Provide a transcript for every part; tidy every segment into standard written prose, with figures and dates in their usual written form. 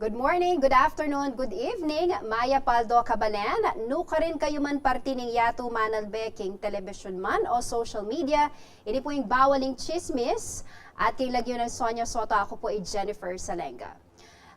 Good morning, good afternoon, good evening. Maya Paldo Cabalen. Nuka rin kayo man parte ng Yatu Manalbeking television man o social media. Ini po yung bawaling chismis at kay lagyo ng Sonia Soto. Ako po ay Jennifer Salenga.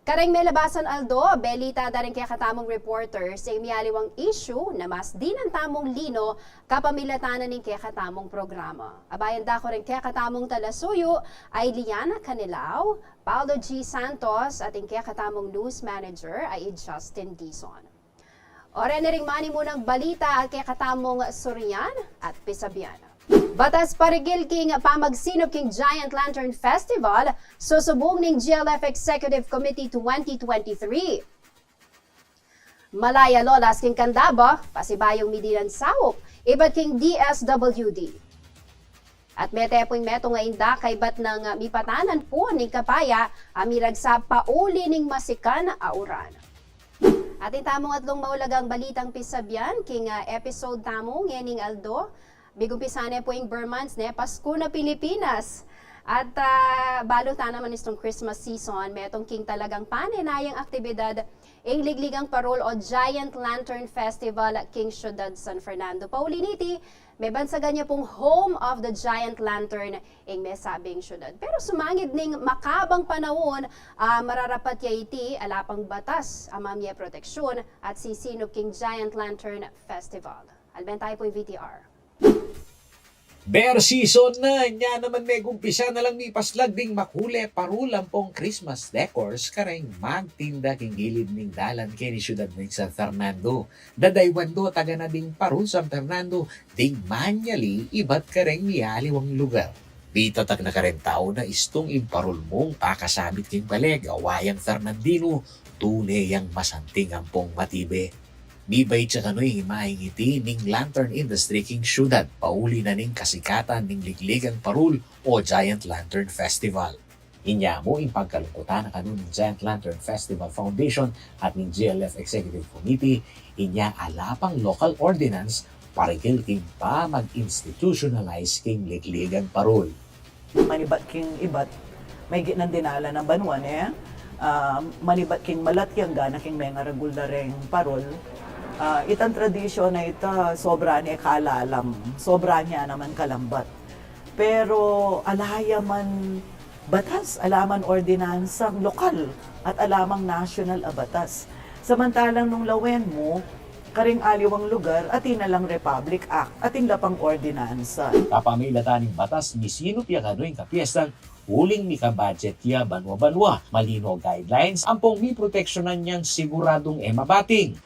Kareng may labasan Aldo, belita da rin kaya katamong reporters ay miyaliwang issue na mas di ng tamong lino kapamilatanan ng kaya katamong programa. Abayan da ko rin kaya katamong talasuyo ay Liana Canilao, Paulo G. Santos at ang kaya katamong news manager ay Justin Dizon. Ora na rin mani munang balita at kaya katamong Surian at Pisabian. Batas parigil king pamagsinop king Giant Lantern Festival susubong ning GLF Executive Committee 2023. Malaya Lolas king Kandaba, pasibayong midinan sawop, ibat king DSWD. At metepong meto nga inda kay bat ng mipatanan po ning kapaya amirag sa pauli ning masikan auran. Ating tamong atlong maulagang balitang pisabyan king episode tamong ngening Aldo. Bigumpisane po yung Burmans, Pasko na Pilipinas. At balutan naman itong Christmas season, metong king talagang paninayang aktibidad ang Ligligang Parol o Giant Lantern Festival King Ciudad San Fernando. Pauliniti, may bansagan niya pong home of the Giant Lantern ang may sabing syudad. Pero sumangid ning makabang panahon, mararapat ya iti alapang batas, amamya proteksyon at sisinop King Giant Lantern Festival. Alben tayo po yung VTR. Bear season na, nya naman may gumpisa na lang ni paslag ding makule parulang pong Christmas decors kareng magtinda king gilid ning dalan kini syudad ning San Fernando. Dadaywan do taga na ding parul San Fernando ding manyali ibat kareng miyaliwang lugar. Bitatak na karen tao na istong imparul mong pakasabit king baleg awayang Fernandino tunay yang masanting ang pong matibe. Bibay tsa kano'y mahingiti ning lantern industry king syudad, pauli na ning kasikatan ning Ligligang Parul o Giant Lantern Festival. Inya mo yung pagkalungkutan na kanon ng Giant Lantern Festival Foundation at ning GLF Executive Committee, inya alapang local ordinance parigil king pa mag-institutionalize king Ligligang Parul. Manibat king ibat, may ginang dinala ng banwan manibat king malatyang gana king mga regulareng parol. Itang tradisyon na ito, sobra niya kalalam, sobra niya naman kalambat. Pero alaya man batas, alaman ordinansang lokal at alamang national a batas. Samantalang nung lawen mo, karing aliwang lugar, atin na lang Republic Act, atin lapang ordinansa. Kapamilataning batas, misinop ya kano'y kapiestan, huling mi ka-budget ya banwa-banwa, malino guidelines, ampong mi proteksyonan niyang siguradong mabating.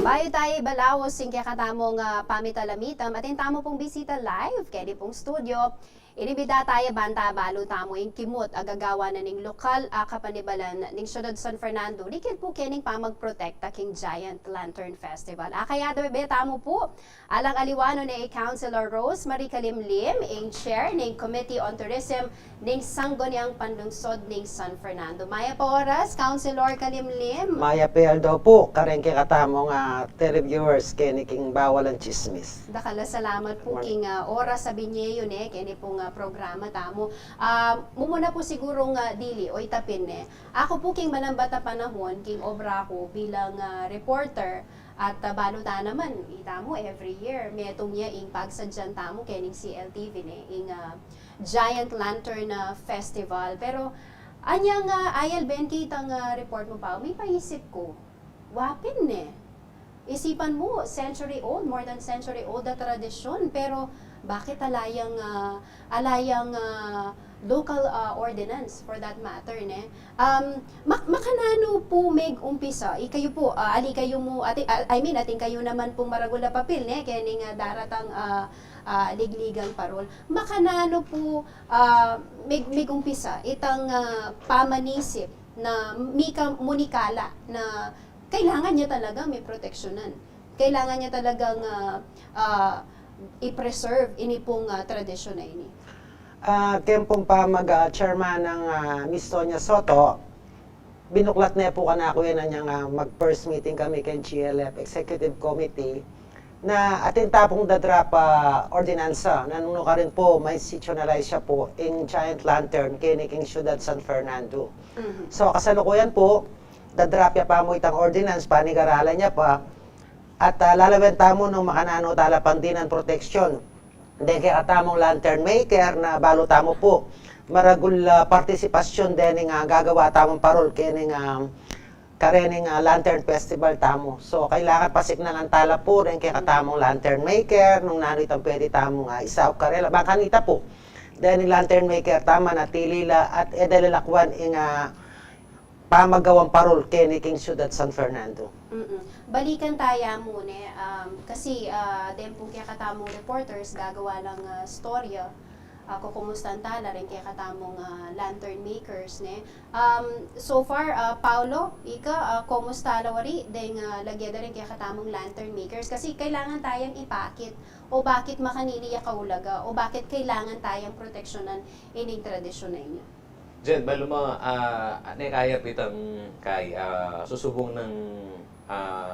Bayo tayo balawos sing kaya katamong pamitalamitam atin tamo pong bisita live kaya di pong studio. Inibida tayo banta balo tamo yung kimot agagawa na ning lokal kapanibalan ning Ciudad San Fernando. Likid po kining pamagprotekta king Giant Lantern Festival. Kaya dabe tamo po alang aliwano ni Councilor Rose Marie Kalimlim, ang chair ning Committee on Tourism ning Sangguniang Panlungsod ning San Fernando. Maya pa oras, Councilor Kalimlim. Maya Peal daw po, kareng kay katamong televiewers kiniking bawal ang chismis. Dakala salamat po king oras sa binye yun kini pong programa tamo. Mumuna po sigurong dili o itapin Ako po king manambata panahon king obra ko bilang reporter at baluta naman itamo every year metong niya ing pagsadyan tamo kening CLTV ing Giant Lantern Festival. Pero anyang ayal ben kitang report mo pa may paisip ko. Wapin isipan mo, century old, more than century old na tradisyon, pero bakit alayang local ordinance for that matter makanano po meg umpisa kayo po ali kayo mo ating kayo naman pong maragula papel kening daratang Ligligang Parol makanano po meg umpisa itang pamanisip na mika munikala na kailangan niya talaga may proteksyonan. Kailangan niya talagang i-preserve ini pong tradisyon na ini. Kempong pa mag-chairman ng Miss Sonia Soto, binuklat na po ka na ako yan mag-first meeting kami kay GLF Executive Committee na atin tapong dadrap ordinansa nanuno ka rin po may situationalize siya po in giant lantern kiniking Ciudad San Fernando. So kasalukuyan po dadrap ya pa mo itang ordinance panigaralan niya pa at lalawenta mo ng makanano tala pandinan protection. Then kaya katamong lantern maker na balo tamo po maragul partisipasyon din nga gagawa tamong parol kining karening lantern festival tamo. So kailangan pasignalan tala po rin kaya katamong lantern maker nung nano itang pwede tamong isaw karela bangkanita po. Then yung lantern maker tama na tilila at edalalakwan ing pamagawang parol kiniking Ciudad San Fernando. Balikan tayo muna kasi din po kaya katamong reporters gagawa lang storya kukumustan tala rin kaya katamong lantern makers ne. So far Paulo, ika kumusta lawari ding lagya rin kaya katamong lantern makers kasi kailangan tayong ipakit o bakit makanini ya kaulaga o bakit kailangan tayong proteksyonan ining tradisyon na inyo. Jen, balo mo, kaya pitang kay susubong ng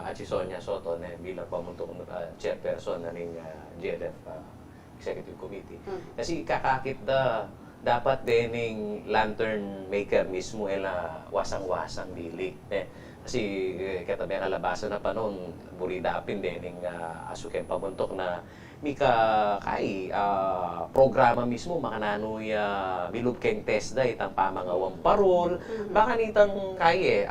Achisonia Soto na bilang pamuntong chairperson na ning GLF Executive Committee. Kasi kakakit dapat din lantern maker mismo wasang-wasang bili. Kasi katabi ang alabasan na pa noon, buridapin din asukin pamuntok na mika kay programa mismo makananoy bilub keng test da itang pamangawang parol baka nitang kay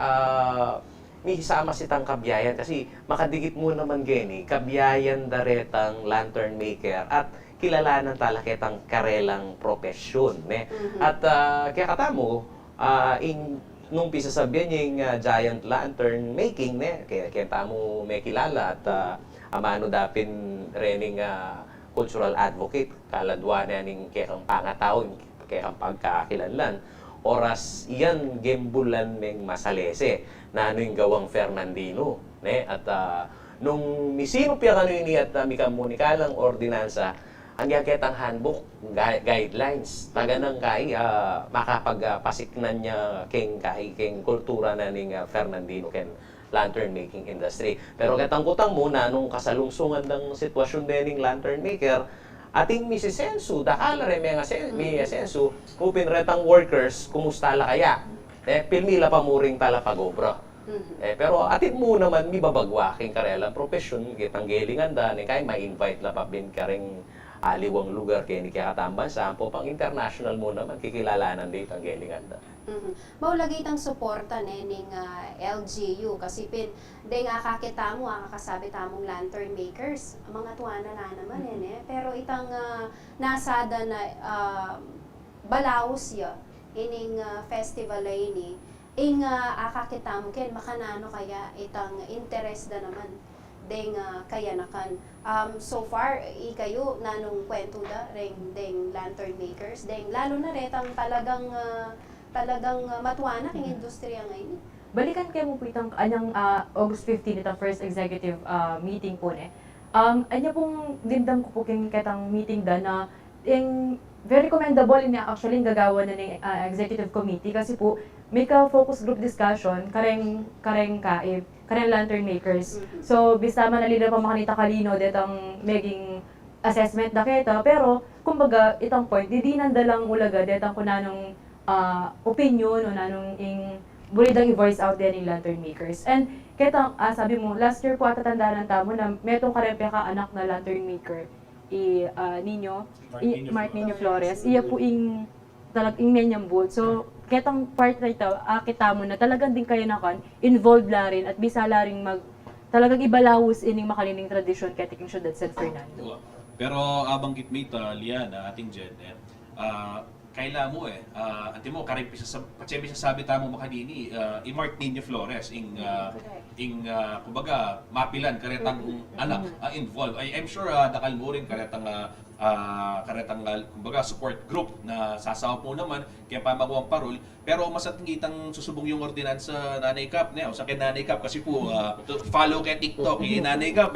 may isama sitang kabyayan kasi makadigit mo naman geni kabyayan daretang lantern maker at kilalanan talaketang karelang profesyon at kaya katamo nung pisa sabihan yung giant lantern making kaya tamo may kilala at amano dapin rening cultural advocate kaladwa na ning kayang pangataw kayang pagkakilanlan oras iyan gembulan ng masalese na ano yung gawang Fernandino at nung misino piya kano ini at mikamunikalang ordinansa ang yaketang handbook guidelines taga nang kay makapagpasiknan niya keng kultura na ning Fernandino ken lantern making industry. Pero katangkutang muna nung kasalungsungan ng sitwasyon din ng lantern maker, ating misisensu, dakala rin may asensu, upin retang workers, kumusta la kaya? Pilmila pa muring tala pag-obra. Pero atin mo naman may babagwaking karelang profesyon, kitang gelingan da, kaya ma-invite na pa bin ka rin aliwang lugar kaya ni kaya katamban sa po pang international mo naman kikilalanan dito ang gelingan da. Maulagay itang suporta ning LGU kasi dahil nga kakita mo, kakasabi tamong lantern makers, mga tuwana na naman pero itang nasada na balaos ya ining festival ay ini akakita mo ken makanano kaya itang interest da naman deng kaya nakan so far ikayo nanong kwento da deng lantern makers deng lalo na retang talagang matuwana king industriya ngayon. Balikan kayo mo po itang anyang August 15 itang first executive meeting po anya pong dindam ko po king katang meeting da na yung very commendable niya actually yung gagawa na ng executive committee kasi po may ka-focus group discussion kareng lantern makers. So bista man alila pa makanita kalino detang maging assessment da kita pero kumbaga itang point di nandalang ulaga detang kunanong opinion o nanong buridang i-voice out din ng lantern makers. And ketang sabi mo last year po atatandaan tamo na metong karepe ka anak na lantern maker Mark Nino Flores. Iya po talagang menyambot. So ketang part na ito, kita mo na talagang din kayo nakan involved la rin at bisa la rin talagang ibalawos ining makalining tradisyon kaya tiking Ciudad San Fernando. Pero abang gitmate Liana ating Jen kaila mo ante mo kareng pisa sabi tamo makadini i-Mark Nino Flores kumbaga mapilan karetang anak involved. I'm sure dakal mo rin karetang kumbaga support group na sasaw po naman kaya pamagawang parol pero masatingitang susubong yung ordinansa Nanay Cap o sa Nanay Cap kasi po follow kay TikTok Nanay Cap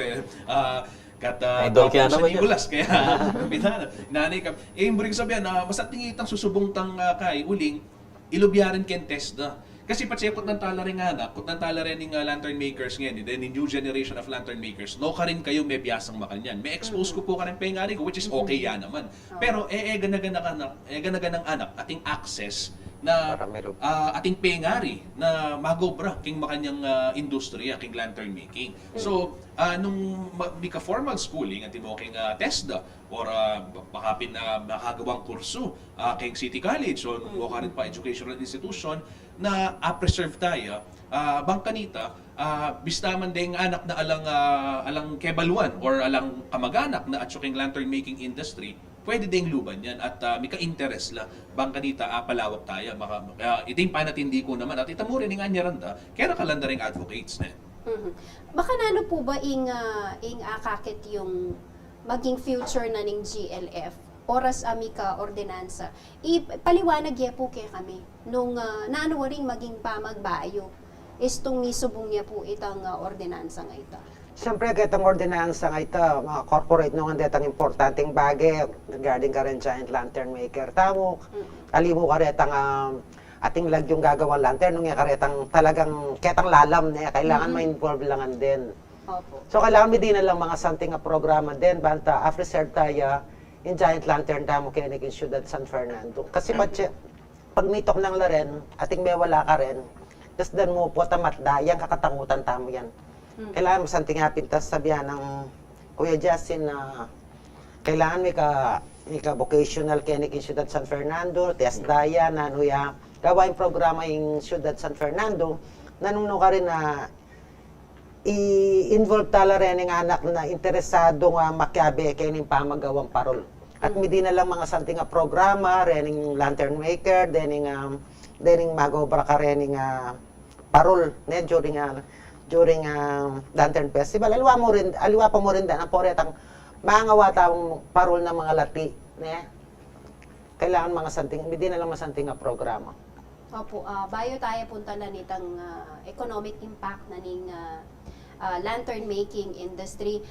idol kaya naman yun. Kaya Nanay Cap yung sabihan na masatingitang susubong tang kay uling ilubyarin ken test na Kasi patsepot ng tala rin nga anak, kung ng tala rin ng lantern makers ngayon, then the new generation of lantern makers, no ka rin kayo may biyasang makanyan. May expose ko po ka rin pengari ko, which is okay yan naman. Pero ganagan ng anak, ating access na Para meron. ating pengari na magobra king makanyang industriya king lantern making. So nung mika formal schooling at mo king TESDA or makapin na makagawang kurso king City College o mo ka rin pa educational institution na preserve tayo bangkanita bistaman ding anak na alang kebaluan or alang kamag-anak na at king lantern making industry pwede ding luban yan at may ka-interest la bangkanita palawak tayo iting panatindi ko naman at ita mo rin ng anyaranda kaya nakalanda ring advocates na Baka nano po ba ing akakit yung maging future na ning GLF oras amika ordinansa ipaliwanag ya po kay kami nung naano ring maging pamagbayo istong nisubong niya po itang ordinansa nga ita. Siyempre, itong ordinansa nga ito, mga corporate nung ang importanteng bagay regarding ka rin giant lantern maker. Tamo, alimo ka rin ating lagyong gagawang lantern, nung karetang talagang ketang lalam na kailangan ma-involve langan din. Opo. So, kailangan may din na lang mga something na programa din, banta, after-serve tayo, in giant lantern tamo kinig in Ciudad San Fernando. Kasi pag mitok ng laren, ating may wala ka rin, tapos dan mo po tamatda, yan kakatangutan tamo yan. Kailangan mo santing pintas sabihan ng Kuya Justin na kailangan may ka vocational clinic in Ciudad San Fernando, test daya, nanuya, gawain programa in Ciudad San Fernando, nanuno ka rin na i-involve tala rin ng anak na interesado nga makyabe kayo ng pamagawang parol. At may di na lang mga santing programa, rin ng lantern maker, then magobra ka rin ng parol, during Lantern Festival. Aliwa pa mo rin dan ang poretang mga watang parol na mga lati. Kailangan mga santing, hindi na lang masanting programa. Opo, bayo tayo punta na nitang economic impact na ning lantern making industry.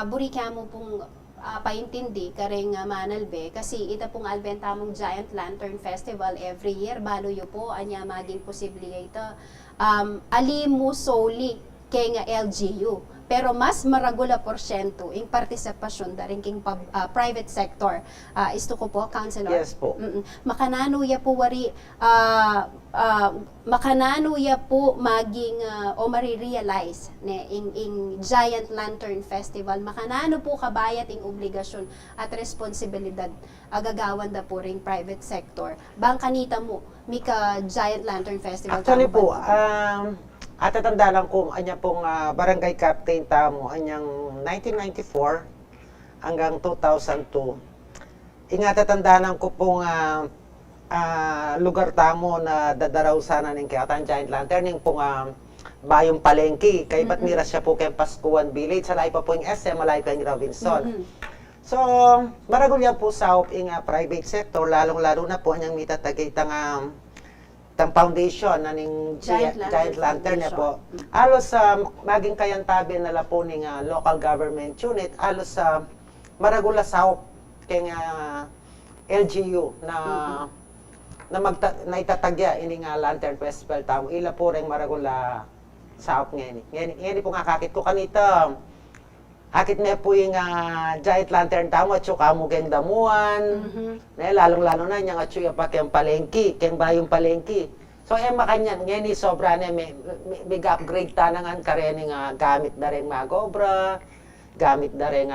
Buri ka mo pong paintindi kareng manalbe kasi ita pong albenta mong Giant Lantern Festival every year balo yo po anya maging posible ito alimu solely kay nga LGU pero mas maragula porsyento ing partisipasyon daring king private sector isto ko po councilor. Yes po. Makanano ya po wari makanano ya po maging o marirealize ne ing Giant Lantern Festival makanano po kabayat ing obligasyon at responsibilidad agagawan da po ring private sector bangkanita mo mika Giant Lantern Festival. Actually po, at tatanda lang kung anya pong barangay captain tamo, anyang 1994 hanggang 2002. Ingatatandaan ko pong lugar tamo na dadaraw sana ng kaya Giant Lantern, yung pong Bayong Palengke. Kay ba't mira siya po kay Pascuan Village, salay pa po yung SM, malay pa yung Robinson. So, maragulya po sa ing private sector, lalong-lalo na po anyang mitatagay tang foundation na ning Giant Lantern na po. Alos maging kayantabi na po ning local government unit, alos maragula sa kay LGU na itatagya ining Lantern Festival tamo. Ila po ring maragula sa ngayon. Ngayon po nga kakit ko kanita. Akit na po yung Giant Lantern tamo at suka mo keng damuan. Lalong-lalo na niya at suya pa keng palengki, keng bayong palengki. So, makanyan, ngayon sobra na may upgrade tanangan karening gamit na rin magobra, gamit na rin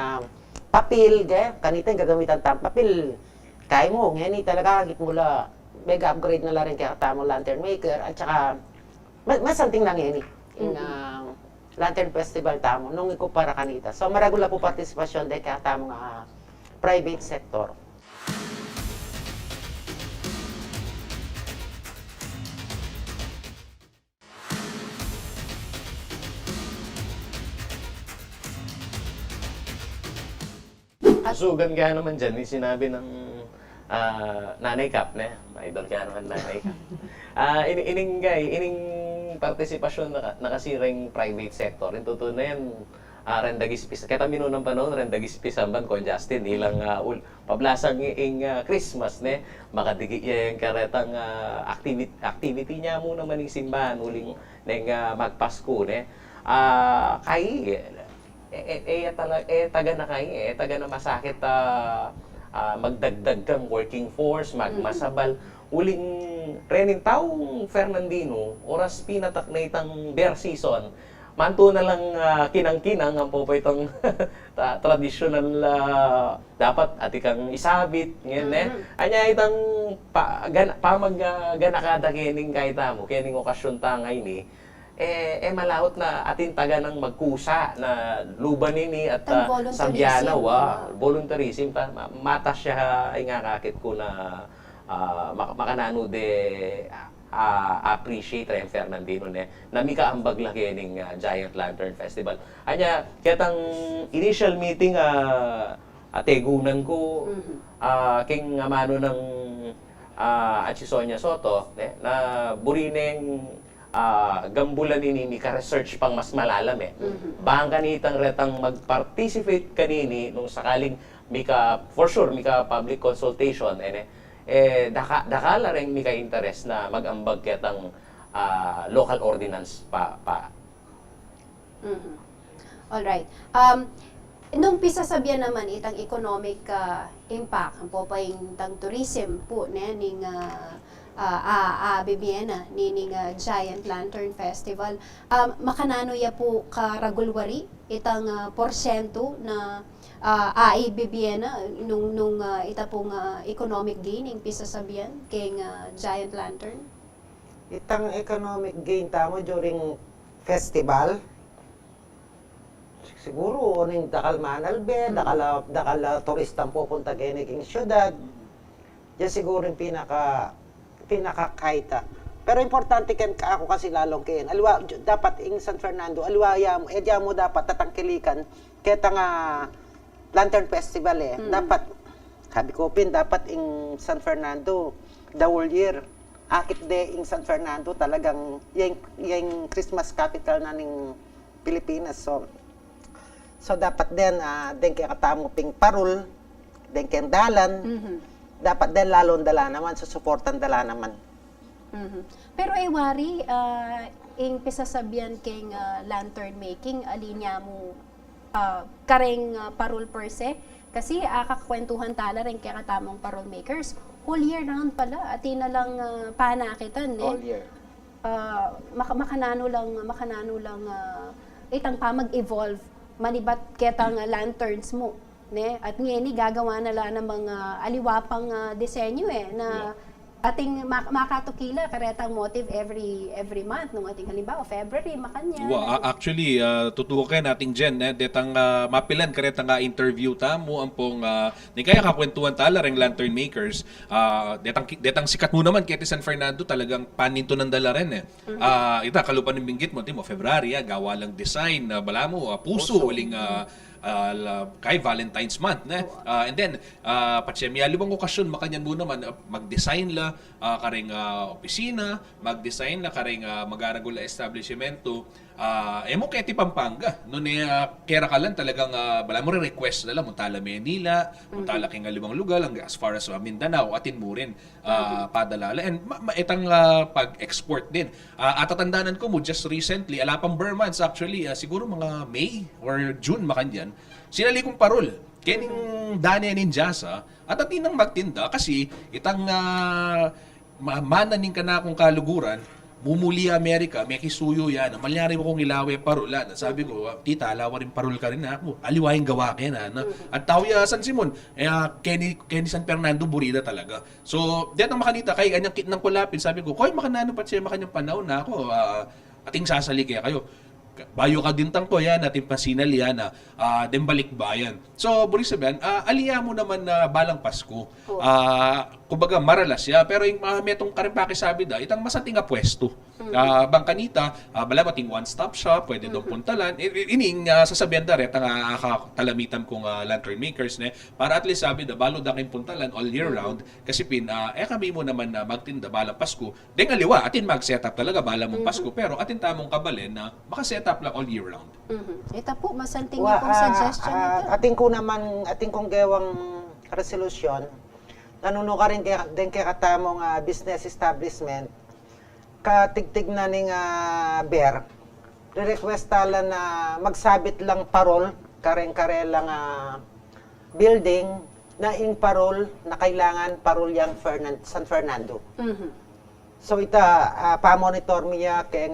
papel, kanita yung gagamitan tang papel. Kaya mo, ngayon talaga kakit mula, may upgrade na rin kaya tamang lantern maker at saka, mas something na ngayon Lantern Festival tamo nung ikumpara kanita. So maragula po partisipasyon dahil kaya tamang private sector. Sugan kaya naman dyan, yung sinabi ng Nanay Cap, idol kaya naman Nanay Cap. Ining partisipasyon na kasirang private sector, yung totoo na yan, rendagis pisa. Kaya mino ng panahon, rendagis pisamban ko Justin, ilang pablasang ing Christmas, ne? Makadigi yung karetang activity niya mo naman yung simbahan, uling neng magpasko, ne? Taga na taga na masakit magdagdag kang working force, magmasabal. Uling renin taong Fernandino, oras pinatak na itang bear season, manto na lang kinang-kinang ang po itong traditional dapat atikang isabit ngayon anya itang ganakada kening kahit mo kening okasyon tangay ni malawot na atin taga ng magkusa na luban nini at sabyana voluntarism mata siya ay nga kakit ko na makanano de appreciate Rem Fernandino na mika ambag laki ning Giant Lantern Festival. Anya ketang initial meeting ategunan ko king amano ng Achisonia Soto na burineng gambulan ni ka research pang mas malalam Bang kanitang retang mag-participate kanini nung sakaling mika for sure mika public consultation dakala rin mika interest na mag-ambag ketang local ordinance pa. Alright. Nung pisasabihan naman itang economic impact, ang po pa yung tang tourism po ning Bibiena ning Giant Lantern Festival. Makanano ya po karagulwari itang porsyento na Bibiena nung ita pong economic gain ing pisasabihan kay Giant Lantern? Itang economic gain tamo during festival, siguro ning dakal manalbe, dakal turistang pupunta kay naging syudad. Yan siguro yung pinakakaita. Pero importante ken ako kasi lalong ken. Alwa dapat ing San Fernando, alwa mo dapat tatangkilikan keta nga Lantern Festival Dapat sabi ko dapat ing San Fernando the whole year. Akit de ing San Fernando talagang yung Christmas capital na ning Pilipinas. So dapat din kaya katamo ping parol, den kaya dalan. Dapat din lalong dala naman, susuportan dala naman. Pero wari, ing pisasabihan kay lantern making, alinya mo kareng parol per se, kasi kakakwentuhan tala rin kaya katamong parol makers, whole year round pala, at na lang panakitan. All year. Makanano lang itang pa mag-evolve, manibat ketang lanterns mo. At ngayon, gagawa na lang ng mga aliwapang disenyo na ating makatukila karetang motive every month nung ating halimbawa February makanya. Actually tutukan nating Jen detang mapilan karetang interview ta mo ampong ni kaya kakwentuhan tala reng lantern makers detang sikat mo naman kay San Fernando talagang paninto ng dala rin ita kalupan ng binggit mo timo February gawa lang design bala mo puso waling kay Valentine's month and then patsyemya libang okasyon makanyan mo naman mag-design la kareng opisina, mag-design la kareng magaragol na establishmento mo kaya ti Pampanga no kera kalan talagang bala mo request na lang muntala Manila muntala king libang lugar lang as far as Mindanao atin mo rin padalala and itang pag-export din at tatandanan ko mo just recently alapang Burmans actually siguro mga May or June makanyan sinali kong parol kening Dani Ninjasa at atinang magtinda kasi itang mananing ka na akong kaluguran mumuli Amerika, may kisuyo yan. Malyari mo kong ilawe parola. Sabi ko, tita, alawa rin parol ka rin ako. Aliwaing gawa ka na. At tao ya San Simon, Kenny San Fernando Burida talaga. So, dito makanita, kay anyang kit ng kulapin, sabi ko, koy makanano pa siya, makanyang panahon na ako. Ating sasali kaya kayo. Bayo ka din tang ko yan, ating pasinal yan, din balik bayan. So, Boris sabihan, aliya mo naman na balang Pasko. Kumbaga, maralas ya, pero yung metong karimpake sabi da, itang masating pwesto. Bangkanita, balabating one-stop shop, pwede daw puntalan. Ining sasabihan da ret ang talamitan kong lantern makers ne para at least sabi da balo da kayong puntalan all year round kasi kami mo naman na magtinda bala Pasko. Deng aliwa atin mag-setup talaga bala mong Pasko pero atin tamong kabalen na maka-setup lang all year round. Ito po, masanting niyo pong suggestion nito. Ating kong gewang resolusyon, nanuno ka rin din kay katamong business establishment, katigtig na ning bear, re-request tala na magsabit lang parol, kare lang building, na ing parol na kailangan parol yang San Fernando. So ita, pa-monitor niya kay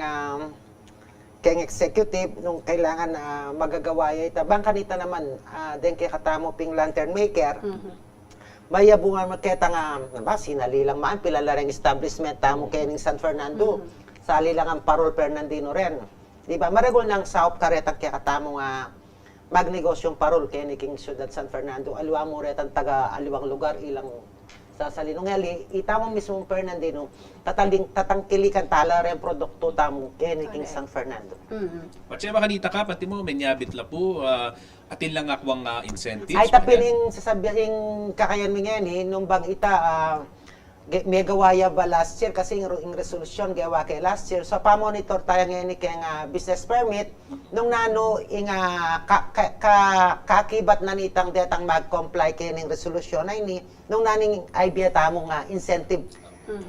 executive nung kailangan magagawa ita. Bangkanita naman, din kay katamo ping lantern maker, mayabungan maketa nga, sinali lang maan, pilalareng establishment, tamo kening San Fernando. Sali lang ang Parol Fernandino rin. Di ba? Maragol ng South Karetang kaya katamo nga magnegosyong parol kening Ciudad San Fernando. Aliwa mo retang taga aliwang lugar, ilang sasalinong hali, itamong mismong Fernandino, tatangkilikan tala rin produkto tamo kening San Fernando. Patse makanita ka, pati mo, menyabit la po, atin lang akwang incentives. Ay tapining sasabihin kakayan mo ngayon nung bang ita may gawaya ba last year kasi yung resolution gawa kay last year so pa-monitor tayo ngayon kay business permit nung nano kakibat na nitang detang mag-comply kay ning resolution ay ni nung naning idea tamo nga incentive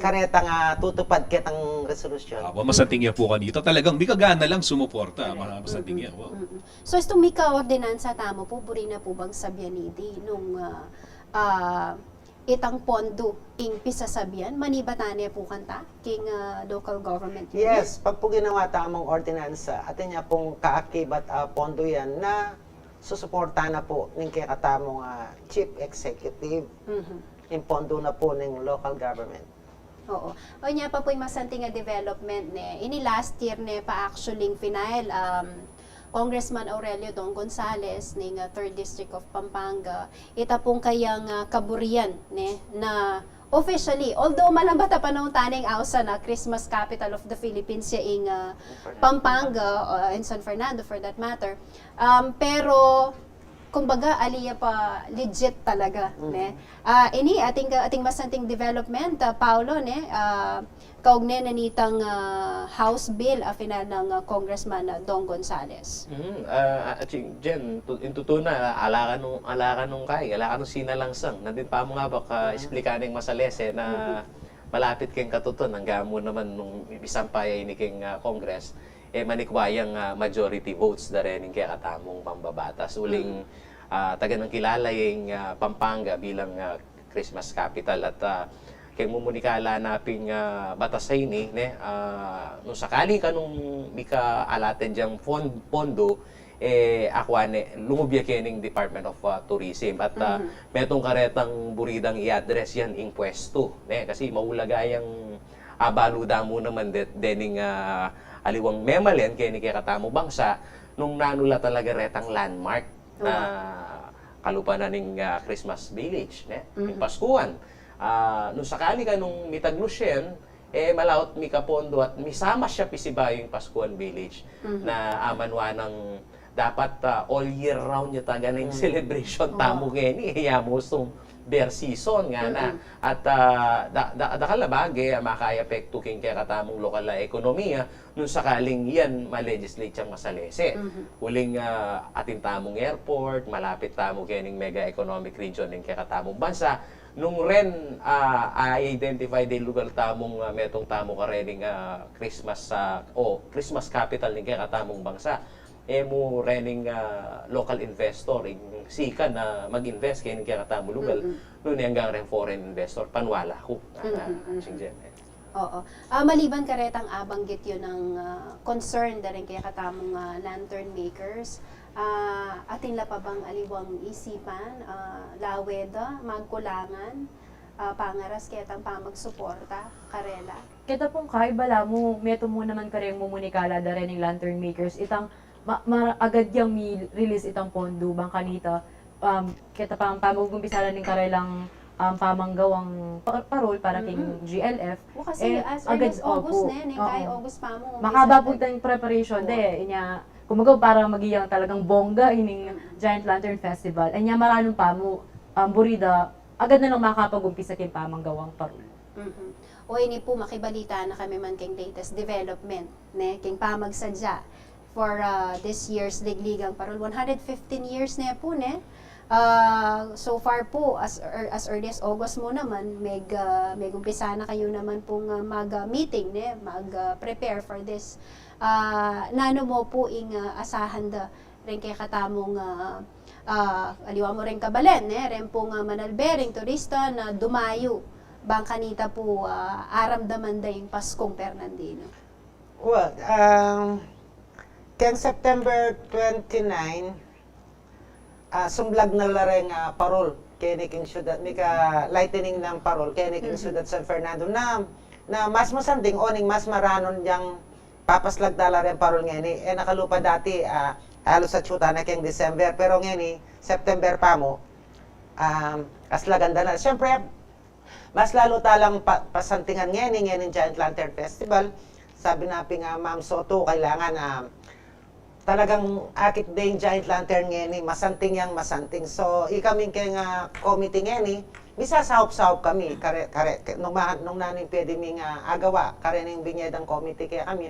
kareta nga tutupad kitang resolution. Masanting yan po kanito. Talagang may kagana lang sumuporta. Masanting yan. Wow. So, itong may ka-ordinansa tamo po, buri na po bang sabyanidi nung itang pondo ing pisasabihan, manibatane po kanta king local government unit? Yes, pag po ginawa tamong ordinansa, atin niya pong kaakibat pondo yan na susuporta na po ng kaya katamong chief executive, yung pondo na po ng local government. Oo. O niya pa po yung masanting nga development ne. Ini last year ne pa actually final Congressman Aurelio Don Gonzales ning 3rd District of Pampanga. Ita pong kayang kaburian ne na officially, although malambata pa nung taning ausa na Christmas capital of the Philippines siya ing Pampanga and San Fernando for that matter. Pero kumbaga aliya pa legit talaga ne ini ating masanting development Paulo ne kaugne na nitang House Bill final ng Congressman Don Gonzales. Jen, intutuna ala ka nung sinalangsang nandin pa mo nga baka explikaning masalese na malapit keng katuton ang gamo naman nung bisampay ni king Congress manikwayang majority votes da rin kaya katamong pambabatas. Uling taga ng kilala yung Pampanga bilang Christmas capital at kaya mumunikala naping batasay ni nung sakali ka nung di ka alaten diyang pondo akwane lumubya kening Department of Tourism at metong karetang buridang i-address yan ing pwesto kasi maulagayang baluda mo naman dening aliwang memalen kaya ni kaya katamo bangsa nung nanula talaga retang landmark na kalupanan ng Christmas Village yung Paskuhan. Nung sakali ka nung mitaglusyen malaot mi kapondo at misama siya pisibayo yung Paskuhan Village na amanwa ng dapat all year round niya taga na yung celebration tamo gani yamosong bear season nga na at dakalabage makaya pekto king kaya katamong lokal na ekonomiya nung sakaling yan ma-legislate siyang masalese. Huling atin tamong airport, malapit tamo kening mega economic region ng kaya katamong bansa nung ren identify din lugar tamong metong tamo ka rening Christmas Christmas capital ng kaya katamong bangsa mo rening local investor sika na mag-invest kaya kaya katamo lugar noon hanggang rin foreign investor panwala ko Oo. Maliban karetang abanggit yun ng concern da rin kaya katamong lantern makers atin la pa bang aliwang isipan laweda magkulangan pangaras kaya tang pamagsuporta karela Kita pong kaibala mo, meto mo naman kareng mumunikala da rin ng lantern makers itang agad yang mi release itang pondo bang kanita kita pang pamagumpisala ng karelang pamanggawang parol para king GLF. O kasi as early as August na yan, kay August pa mo. Makaba po tayong preparation inya kumaga para magiyang talagang bongga ining Giant Lantern Festival. Inya maranong pa mo burida agad na lang makapag-umpisa king pamanggawang parol. O ini po makibalita na kami man king latest development ne king pamagsadya for this year's Ligligang Parol. 115 years na po ne. So far po as early as August mo naman may umpisa na kayo naman pong mag-meeting ne mag-prepare for this. Nano mo po ing asahan da rin kay katamong aliwa mo rin kabalen rin pong manalbering turista na dumayo bang kanita po aramdaman da yung Paskong Fernandino. Well, kaya September 29, sumblag na lareng parol kaya king syudad, mika lightening ng parol kaya king syudad San Fernando na mas masanding oning mas maranon yang papaslag dala rin parol ngeni nakalupa dati halos sa tsuta na keng December pero ngeni September pa mo aslaganda na syempre mas lalo talang pasantingan ngeni Giant Lantern Festival sabi natin Ma'am Soto kailangan talagang akit din Giant Lantern ngeni masanting yang masanting so ikaming keng committee ngeni misasahop-sahop kami kare nung naning pwede ming agawa kare ning binyedang committee kaya kami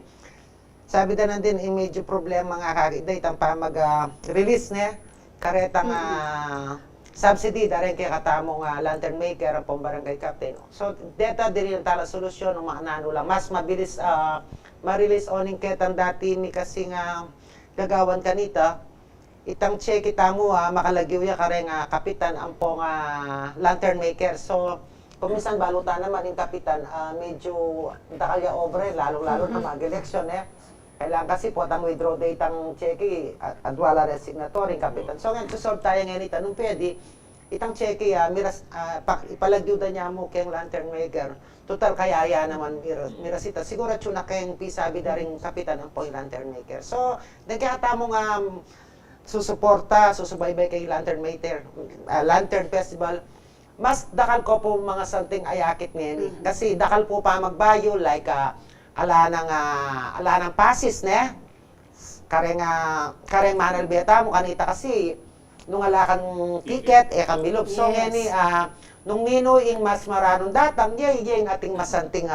sabi da din medyo problema nga kagiday tang pa mag-release ne karetang subsidy da rin kaya katamong lantern maker ang pong barangay captain. So deta din yung tala solusyon ng mga nano lang mas mabilis ma-release oning ketang dati ni kasi nga gagawan kanita itang check kita mo makalagyo ya kare nga kapitan ang pong lantern maker. So kung minsan balutan naman yung kapitan medyo dakalya obre lalo na mag-election kailangan kasi po ang withdraw date ang cheque at wala resignatory kapitan. So ngayon, susolve tayo ngayon nung pwede, itang cheque, ipalagyo da niya mo kayong lantern maker. Total kaya naman mirasita. Siguro tuna kayong pisabi da rin kapitan ang pong lantern maker. So, nagkakata mo nga susubaybay kay lantern maker, lantern festival, mas dakal ko po mga santing ayakit niya. Kasi dakal po pa magbayo, like, ala ng pasis ne kareng manal beta mo kanita kasi nung alakan ticket kamilob so ngeni nung ninoing mas maranong datang yung ating masanting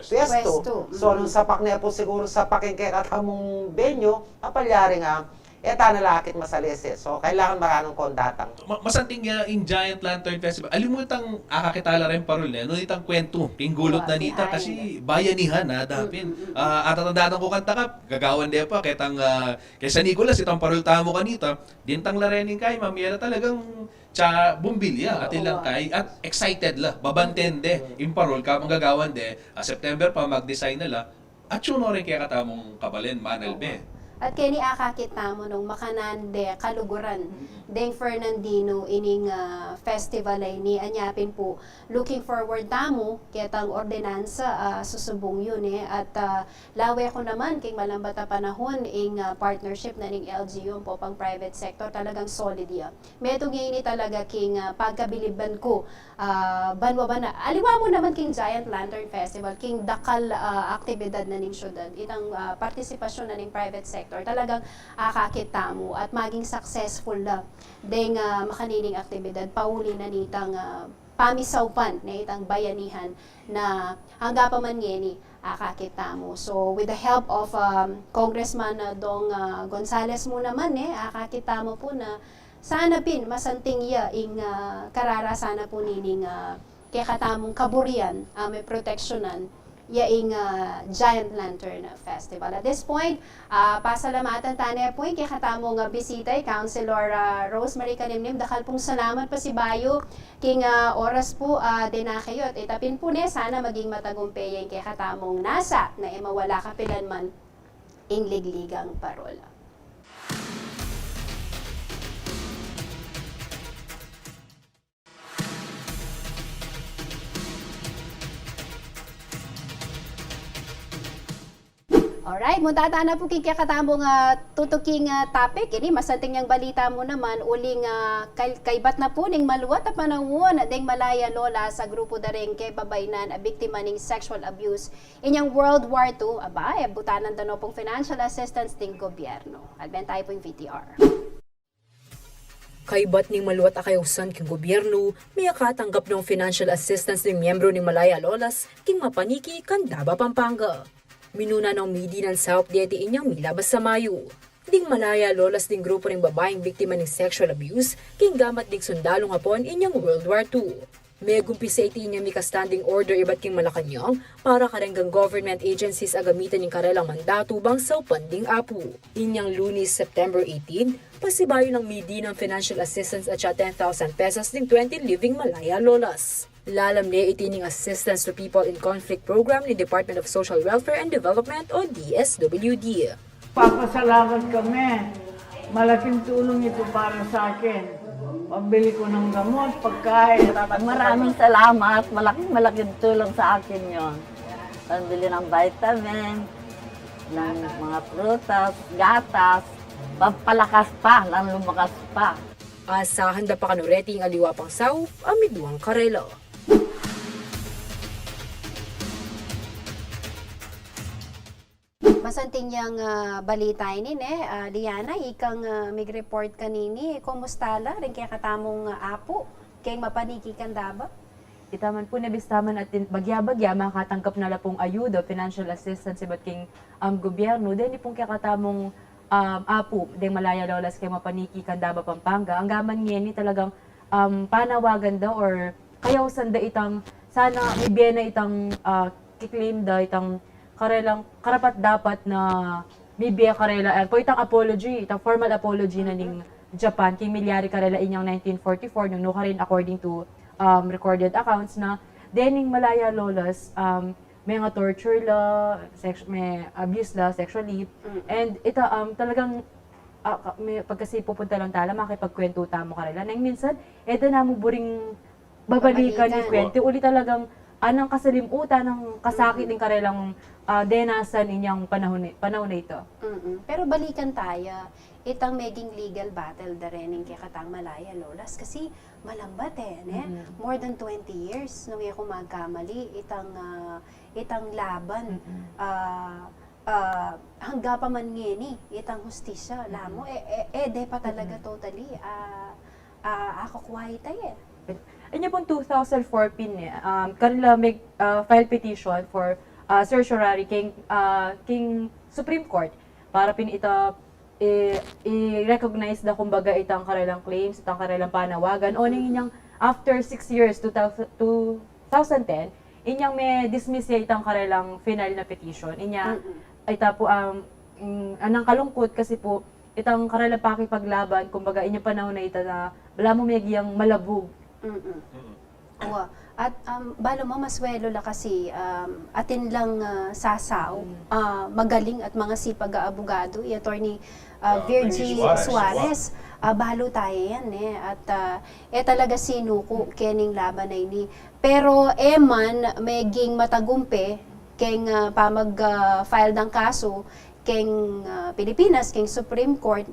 pwesto so nung sapak niya po siguro sapakin kay katamong venue papalyari eta nalakit masalese. So, kailangan maranong kondatang. Masanting in Giant Lantern Festival. Alimutang akakitala rin parol niya. No, itang kwento. Pinggulot na nita kasi bayanihan dapin. Atatandaan ko kanta ka. Gagawan de pa. Kay San Nicolas, itang parol tamo kanita. Dintang larening kay mamiyara talagang bumbilya at ilang kay at excited la. Babantende. In parol ka manggagawan de. September pa mag-design nila. At yun rin kaya katamong kabalen, Manalbe. At kini akakita mo nung makanande kaluguran deng Fernandino ining festival ay ni anyapin po looking forward tamo ketang ordinansa susubong yun at lawe ko naman king malambata panahon ing partnership na ning LGU po pang private sector talagang solid ya. Metong ini talaga king pagkabiliban ko banwa ba na aliwa mo naman king Giant Lantern Festival king dakal aktibidad na ning syudad itang partisipasyon na ning private sector talagang akakita mo at maging successful na deng makanining aktibidad pauli na nitang pamisawpan na itang bayanihan na hangga pa man ngeni akakita mo. So with the help of Congressman Dong Gonzales mo naman akakita mo po na sana pin masanting ya ing karara sana po nining kaya katamong kaburian may proteksyonan yaing Giant Lantern Festival. At this point, pasalamatan tane po kay katamong bisita Councilor Rosemary Kanimnim dakal pong salamat pa si Bayo king oras po dinakayo at itapin po sana maging matagumpay kay katamong nasa na mawala kapilan man ing Ligligang Parol. Alright, mutata na po kikatamong tutuking topic. Ini masanting niyang balita mo naman, uling kaybat na po ning maluwat na panahon ding malaya lola sa grupo da rin kay babaynan a biktima ning sexual abuse. Inyang World War II, abay, butanan dano pong financial assistance ding gobyerno. Adben tayo po yung VTR. Kaibat ning maluwat akayusan king gobyerno, may akatanggap ng financial assistance ng miyembro ni Malaya Lolas king mapaniki Candaba, Pampanga. Minuna ng midi ng South Dieti inyang milabas sa Mayo. Ding Malaya Lolas ding grupo ng babaeng biktima ng sexual abuse king gamat ding sundalong hapon inyang World War II. May gumpisa iti niya mika standing order iba't king Malacanang para karenggang government agencies agamitan ng karelang mandato bang sa upanding apu. Inyang Lunes, September 18, pasibayo ng midi ng financial assistance at siya 10,000 pesos ding 20 living Malaya Lolas. Lalamle itining assistance to people in conflict program ni Department of Social Welfare and Development o DSWD. Papasalamat kami. Malaking tulong ito para sa akin. Pambili ko ng gamot, pagkain. Maraming salamat. Malaking tulong sa akin yon. Pambili ng vitamin, ng mga prutas, gatas, pampalakas pa, lang lumakas pa. Asahan da pa kanureti ang aliwa pang saup, amiduang karelo. Masanting niyang balita ini Liana, ikang mig-report kanini, kumusta la rin kaya katamong apo, kay mapaniki Candaba? Itaman po nabistaman at bagya-bagya makatangkap na la pong ayuda, financial assistance iba't king gobyerno. Then pong kakatamong apo, ding Malaya Lolas kay mapaniki Candaba, Pampanga. Ang gaman niya ni talagang panawagan daw or kayaw sanda itang sana may biyena itang kiklaim da itang karelang karapat dapat na may biya karela po itang apology, itang formal apology na ning Japan kay milyari karela inyang 1944 nung nukarin according to recorded accounts na dening Malaya Lolas may nga torture la, may abuse la sexually and ita talagang may pagkasi pupunta lang tala makipagkwento tamo karela nang minsan eto na mo buring babalikan ni kwento uli talagang anang kasalimutan ng kasakit ng karelang denasan inyang panahon na ito. Pero balikan tayo, itang maging legal battle da rin kay katang Malaya Lolas kasi malambat more than 20 years nung ako magkamali itang laban hangga pa man ngeni itang hustisya lamo de pa talaga totally ako kuhay tayo Anya pong 2014 kanila may file petition for certiorari king Supreme Court para pin ita i-recognize na kumbaga itang karelang claims, itang karelang panawagan o inyang after 6 years 2010 inyang may dismiss ya itang karelang final na petition inya ita po anang kalungkot kasi po itang karelang pakipaglaban kumbaga inyang panahon na ita na wala mo may giyang malabog. At balo mo maswelo la kasi atin lang sasaw magaling at mga sipag abogado attorney Virgie Suarez balo tayo yan at talaga sinuko kening laban na ini pero eman meging matagumpe keng pamag file ng kaso keng Pilipinas keng Supreme Court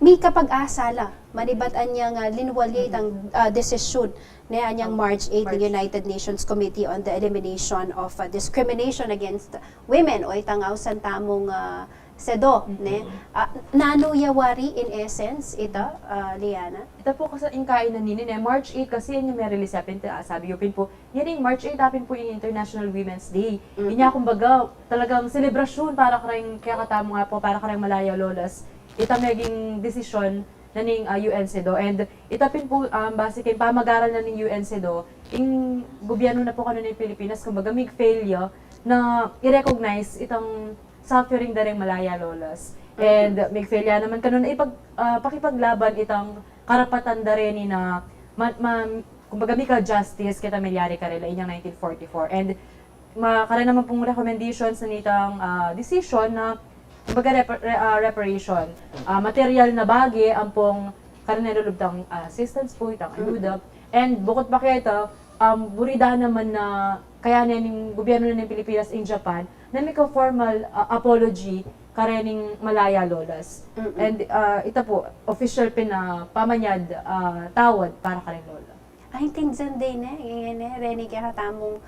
may kapag-asa la manibatan niya nga linwalya itang desisyon ni anyang March 8 ng United Nations Committee on the Elimination of Discrimination Against Women o itang ausan tamong SEDO nano yawari in essence ita Liana Ito po kasi inkain na nini March 8 kasi yan yung may release sabi yupin po yan yung March 8 apin po yung International Women's Day inya kumbaga talagang selebrasyon para karang kaya katamo nga po para karang Malaya Lolas ita maging desisyon na ning UNCEDO and itapin po base kay pamagaral na ning UNCEDO ing gobyerno na po kano ng Pilipinas kumbaga may failure na i-recognize itang suffering daring Malaya Lolas and may failure naman kano na pakipaglaban itang karapatan darin na kumbaga may justice kita milyari karela inyang 1944 and makara naman pong recommendations na nitang decision na kumbaga reparation, material na bagi ang pong karinelulubtang assistance po, itang ayuda. And bukod pa kaya ito, burida naman na kaya na yung gobyerno ng Pilipinas in Japan na may formal apology karening Malaya Lolas. And ito po, official pinapamanyad tawad para karing Lola. Ay, tingnan din Reni kaya katamong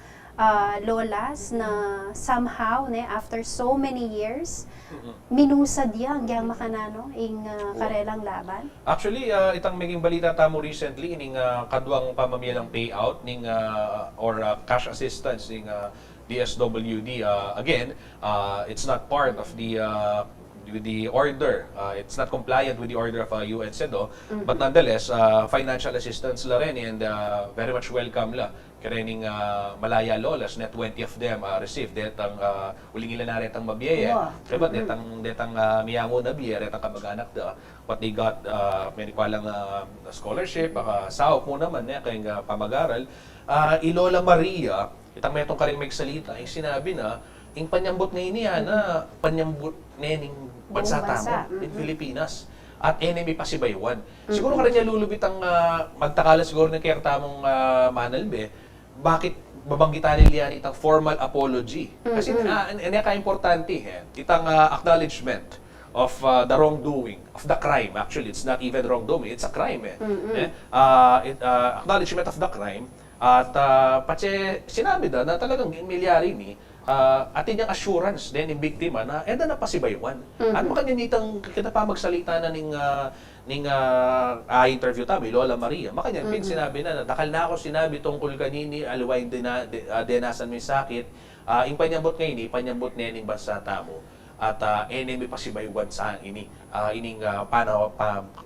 lolas na somehow after so many years minusad yang makanano ing karelang laban. Actually, itang maging balita tamo recently ning kadwang pamamilang payout ning or cash assistance ning DSWD. Again, it's not part of the with the order. It's not compliant with the order of UN CEDAW, but nonetheless, financial assistance la rin and very much welcome la. Karening Malaya Lolas, net 20 of them received detang uling ilan na retang mabiyaya. Diba, detang miyango na biya, retang kamag-anak da. What they got, may palang scholarship, sahok mo naman, kayong pamag-aral. Ilola Maria, itang metong karing magsalita, yung sinabi na, yung panyambot na iniya na panyambot nening bansa tamo in Pilipinas. At enemy pa si Baywan. Siguro ka rin niya lulubit ang magtakala siguro ng kaya tamong Manalbe, bakit babanggitan nila itang formal apology? Kasi niya ka-importante, itang acknowledgement of the wrongdoing, of the crime. Actually, it's not even wrongdoing, it's a crime. Acknowledgement of the crime. At patse sinabi na talagang milyari ni atin yung assurance din ng biktima na eda na pa si Baywan. At makanyanitang kita pa magsalita na ning interview tabi, Lola Maria. Makanyan, sinabi na, dakal na ako sinabi tungkol kanini, aluwain denasan may sakit. Yung panyambot ngayon, panyambot na yung bansa tamo. At enemy pa si Baywan sa ining paano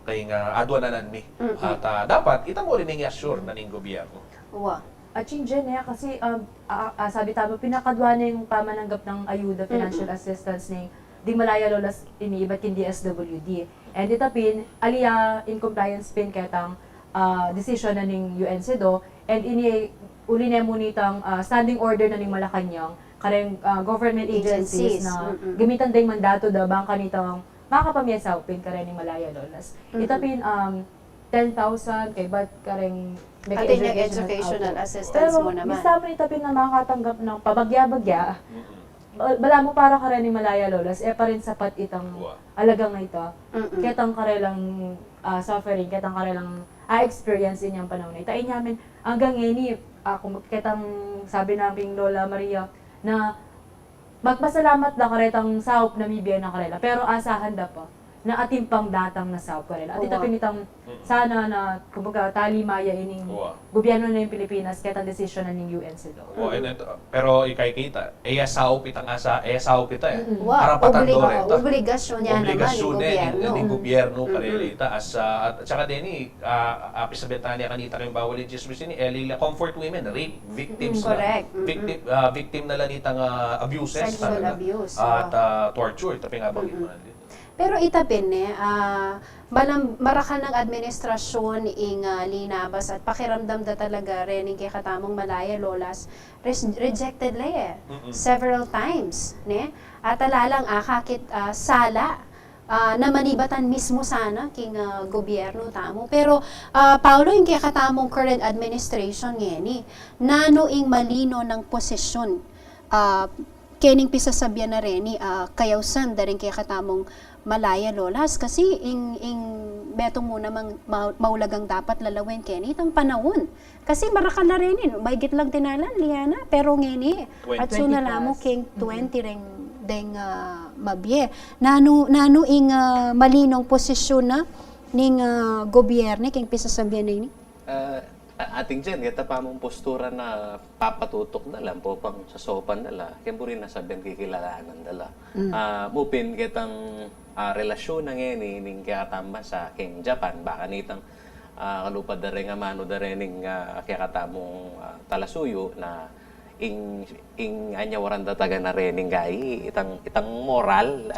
kayong adwananan mi. At dapat, itang mo rin yung assure na ning gobyerno. Wow. At yung kasi sabi tamo, pinakadwa na yung pamananggap ng ayuda, financial assistance ni di Malaya Lolas iniibat yung DSWD. And ito pin, aliya in compliance pin katang decision na ning UN CEDAW and uli na mo nitang standing order na ning Malacanang kareng government agencies na gamitan ding mandato da bangka nitang makapamyasaw pin karen ning Malaya Lolas. Ito pin 10,000 kay bat kareng At yung educational assistance pero, mo naman. Pero, bisa ito pin na makakatanggap ng pabagya-bagya, bala mo para ka rin ni Malaya Lolas, pa rin sapat itang alagang ito. Ketang karelang suffering, ketang karelang experience in yung panahon na ito. Ay namin, hanggang ngayon, ketang sabi namin Lola Maria, na magpasalamat na karetang sahop na mibigay na karela, pero asahan da pa na ating pang datang na sahop karela. At ito pinitang sana na, kumbaga, talimaya ining gobyerno na yung Pilipinas, ketang decision na ng UN CEDAW. Pero ikay kita, sahop itang sahop kita Karapatan do rin. Obligasyon niya naman ng gobyerno karelita at saka din apisabenta niya kanita kayong bawal yung chismis ni Elila comfort women, rape victims Correct. victim na lang itang abuses Sexual abuse. at torture tapi nga bagay mo na din. Pero itapin marakan ng administrasyon ing linabas at pakiramdam da talaga rin kay katamong Malaya Lolas rejected several times at alalang kakit sala na manibatan mismo sana king gobyerno tamo. Pero Paulo yung kay katamong current administration ngeni nano ing malino ng posisyon kening pisasabyan na rin kayawsan da rin kay katamong Malaya Lolas kasi ing betong mo namang maulagang dapat lalawin keni itang panahon kasi marakan na rin may gitlag tinalan liyana pero ngeni at so nalamo king 20 ring deng mabye nano ing malinong posisyon na ning gobyerno king pisasabyan na ini ating dyan, kita pa mong postura na papatutok na lang po pang sasopan nala, kaya po rin nasabihan kikilalanan nala. Mupin kitang relasyon na ngayon ning kaya sa king Japan, baka nitang kalupad na rin nga mano na rin ning kaya katamong talasuyo na ing anyawaran dataga na rin ning gai, itang moral,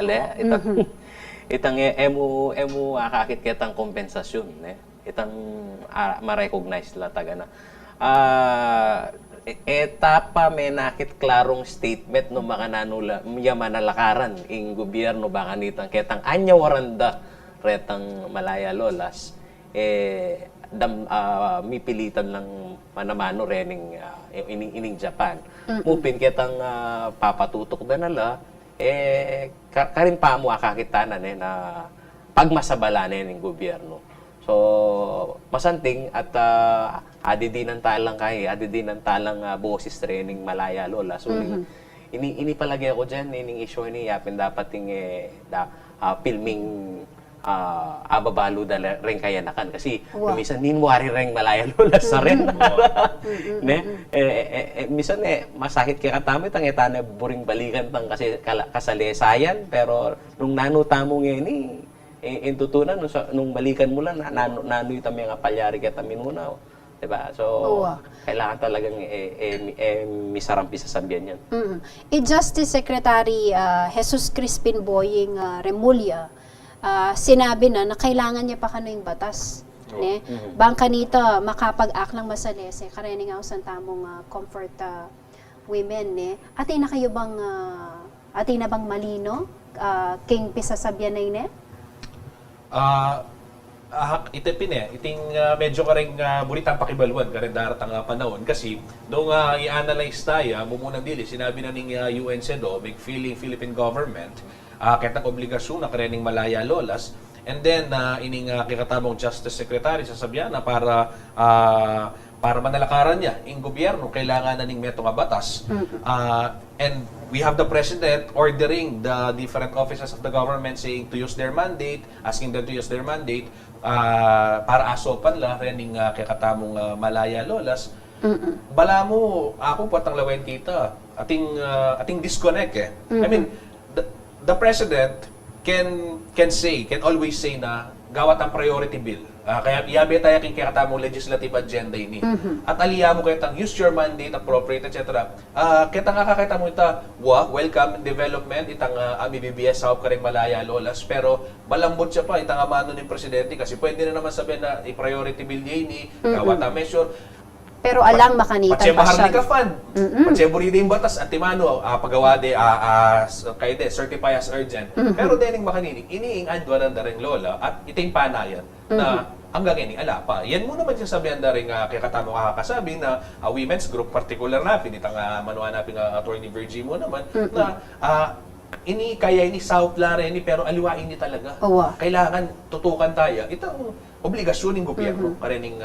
itang emu akakit kitang kompensasyon, itang ma-recognize la taga na. Etapa may nakit klarong statement no makananula yaman nalakaran ing gobyerno baka nitang ketang anyawaranda retang Malaya Lolas mipilitan lang manamano rening ining Japan. Mupin kitang papatutok na nala, karin pa mo akakitanan na pagmasabala na ng gobyerno. So, masanting at adidinan talang boses training Malaya Lola. So, ini palagi ako dyan, ining issue ni yapin dapat ting filming ababalo dala rin kaya nakan kasi minsan ninwari rin Malaya Lola sa rin. Ne? Minsan masakit kaya katamo itang etana buring balikan tang kasi kasalesayan pero nung nanutamo ngayon intutunan nung balikan mo lang nano ito mga palyari kita minunaw. Diba? So, kailangan talagang misarampi sa sambian yan. Justice Secretary Jesus Crispin Boying Remulla, sinabi na kailangan niya pa yung batas. Ne? Bangka nito, makapag-act lang masalese, karening ako sa tamong comfort women. Ne? Atin na kayo bang, atin na bang malino? King pisasabyan na yun Itipin iting medyo ka rin buritang pakibaluan ka rin daratang panahon kasi nung i-analyze tayo, mumunang dili, sinabi na ng UN CEDAW, may Philippine government, kahit ang obligasyon na karening Malaya Lolas, and then ining kikatamong Justice Secretary sasabihan na para manalakaran niya yung gobyerno, kailangan na ning metong batas. And we have the President ordering the different offices of the government saying to use their mandate, asking them to use their mandate para asopan la rening kikatamong Malaya Lolas. Bala mo, ako po atang lawen kita, ating disconnect I mean, the President can always say na gawat ang priority bill. Kaya iyabe tayo king kakatamong legislative agenda ini. At aliya mo kitang use your mandate, appropriate, etc. Kita nga kakita mo ita, welcome development, itang BBS sa karing Malaya Lolas. Pero malambot siya pa, itang amano ni Presidente kasi pwede na naman sabihin na i-priority bill niya ini, gawat ang measure. Pero alang makanitan pa siya. pa Ka fund. Patsemburi din batas at timano pagawade kay de certify as urgent. Pero dening makanining iniing adwanan da ring lola at iting panayan na hanggang ini ala pa. Yan mo naman siya sabihan da ring kay katamo kakakasabi na women's group particular na pinitang manuan naping Attorney Virgie mo naman na ini kaya ini South Lare ini pero aliwain ni talaga. Kailangan tutukan tayo. Itong obligasyon ng gobyerno para ning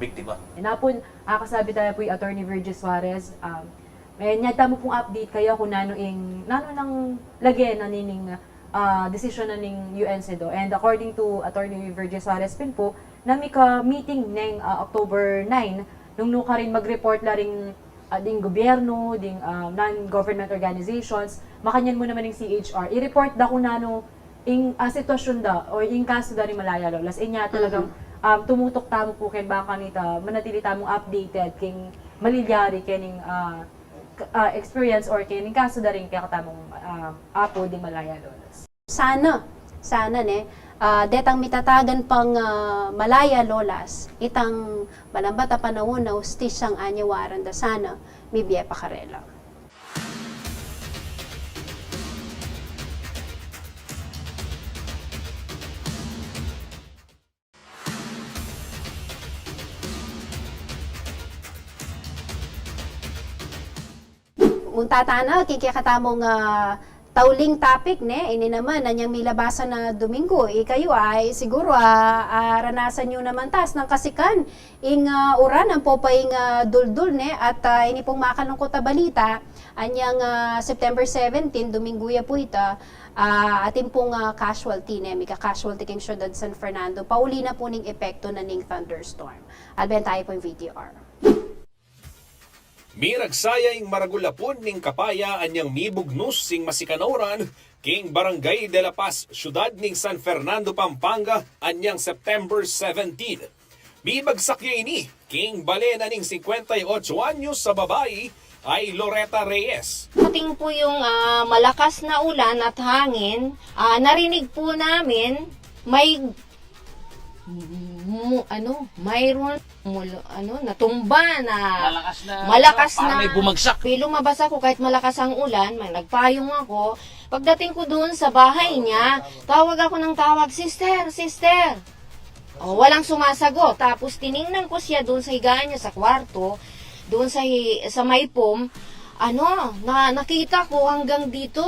biktima. Napon, kasabi tayo po yung Attorney Virgie Suarez, may nyata mo pong update kayo kung nano nang lagyan na nining decision na ning UN CEDAW. And according to Attorney Virgie Suarez pin po, nami ka meeting ng October 9, nung nuka rin mag-report la ring ding gobyerno, ding non-government organizations, makanyan mo naman ng CHR. I-report da kung nano in sitwasyon da o in kaso da ni Malaya Lolas inya talagang tumutok tamo po ken baka nita manatili tamong updated king malilyari kening experience or kening kaso da rin kaya katamong apo di Malaya Lolas. Sana ne detang mitatagan pang Malaya Lolas itang malambata panahon na ustisyang anyawaran da sana mibiye pa karela. Untatana, kikikatamong tauling topic, ini naman, nanyang milabasan na Domingo. Kayo ay siguro ranasan nyo naman tas ng kasikan. Uran ang popaying duldul, at ini pong makalungkot na balita, anyang September 17, Domingo ya po ita, atin pong casualty, mika casualty king syudad San Fernando. Pauli na po ning epekto na ning thunderstorm. Adben tayo po yung VTR. Miragsayang maragulapon ning kapaya anyang mibugnos sing masikanoran king Barangay de la Paz, syudad ning San Fernando, Pampanga anyang September 17. Bibagsak niya ini king balena ning 58 anyos sa babae ay Loretta Reyes. Ating po yung malakas na ulan at hangin, narinig po namin mayroon natumba na malakas na may bumagsak. Lumabas ako kahit malakas ang ulan, nagpayong ako. Pagdating ko doon sa bahay niya, tawag ako ng tawag, sister. Oh, walang sumasagot. Tapos tiningnan ko siya doon sa higaan niya sa kwarto, doon sa may pom, nakita ko hanggang dito,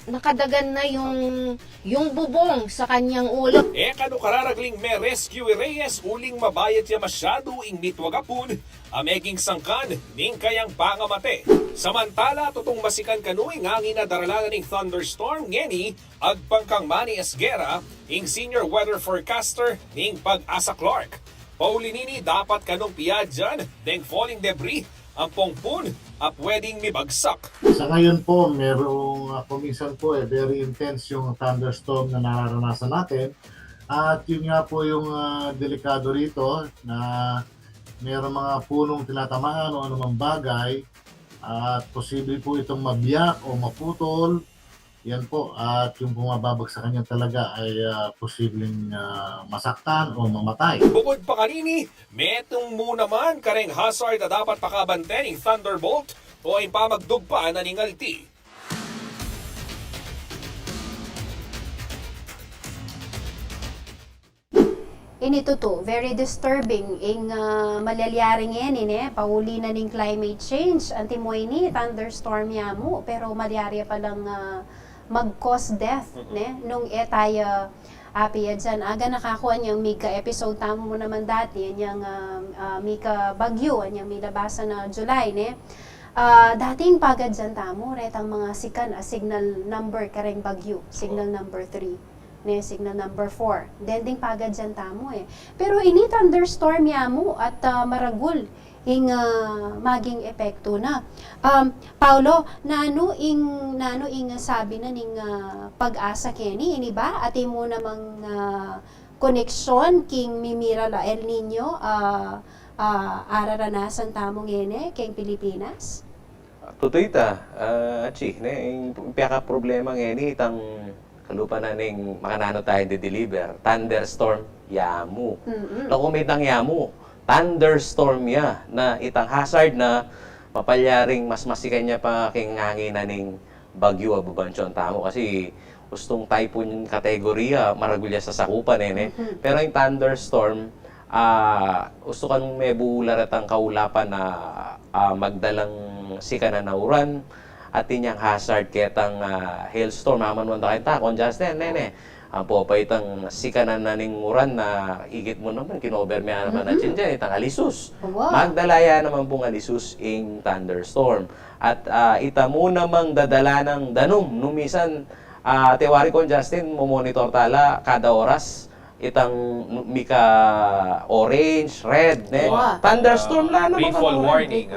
nakadagan na yung bubong sa kanyang ulo. Kano kararagling may rescue Reyes uling mabayat ya masyado ing mitwagapun ameging sangkan ning kayang pangamate. Samantala tutong masikan kanuing hangin na daralangan ning thunderstorm ngeni agpangkang Manny Esguera ing senior weather forecaster ning Pag-asa Clark. Paulinini dapat kanong piyadyan deng falling debris ang pongpun at pwedeng mibagsak. Sa ngayon po, merong kuminsan po very intense yung thunderstorm na nararanasan natin. At yun nga po yung delikado rito na merong mga punong tinatamaan o anumang bagay at posible po itong mabiyak o maputol. Yan po, at yung bumababag sa kanya talaga ay posibleng masaktan o mamatay. Bukod pa kanini, metong mo naman kareng hazard na dapat pakabanten ng thunderbolt o ang pamagdugpa na ningalti. Inito to, very disturbing ing malalyaring yan pauli na ning climate change, antimoy ni thunderstorm yamu, pero malyarya palang mag-cause death nung tayo api dyan. Aga nakakuha niyang mika episode tamo mo naman dati, yung mika bagyo, yung milabasa na July dating pagad dyan tamo, retang mga sikan signal number kareng bagyo, signal number 3. Signal number 4. Dending pagad dyan tamo Pero ini thunderstorm yamu at maragul ing maging epekto na. Paulo, nano ing sabi na ning Pag-asa keni ini ba ati mo namang koneksyon king mimira la El Nino araranasan tamong ene king Pilipinas? Tutoy ta, Chi, yung piyaka problema ngeni itang kalupa na ning makanano tayo de-deliver, thunderstorm yamu. Nakumitang yamu, thunderstorm ya, na itang hazard na mapalyaring mas masikan niya pa king hangin na ning bagyo abubansyon tamo kasi gustong typhoon kategorya maragulya sa sakupan Pero yung thunderstorm, gusto kanong may bularatang kaulapan na magdalang sikan na nauran, at inyang hazard ketang hailstorm maman wanda kita congested ang po pa itang sikanan na ning uran na igit mo naman kinover mo naman na dyan itang alisus. Magdalaya naman pong alisus ing thunderstorm at ita mo namang dadala ng danom numisan tewari ko Justin mo monitor tala kada oras itang mika orange red thunderstorm na naman rainfall warning.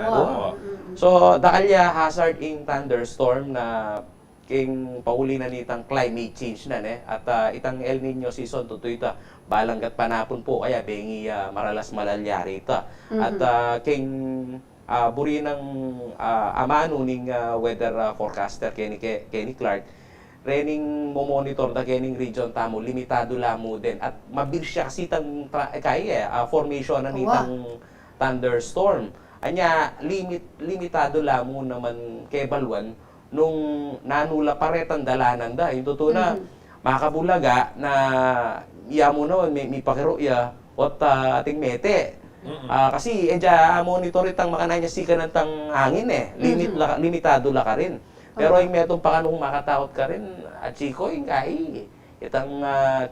So, dakalya hazard ing thunderstorm na king pauli na nitang climate change na at itang El Nino season tutoy ita balanggat panapon po kaya bengi maralas malalyari ita at king buri ng amano ning weather forecaster Kenny Clark rening mo-monitor da kening region tamo limitado lamo din at mabilis siya kasi itang formation na nitang thunderstorm. Anya limitado lamo naman kebalwan nung nanula paretan dalanan da yung totoo na makabulaga na iya mo naman may pakiro iya what ating mete kasi monitor itang makananya sikan tang hangin limitado la ka rin pero yung metong pakanong makatakot ka rin at chiko yung itang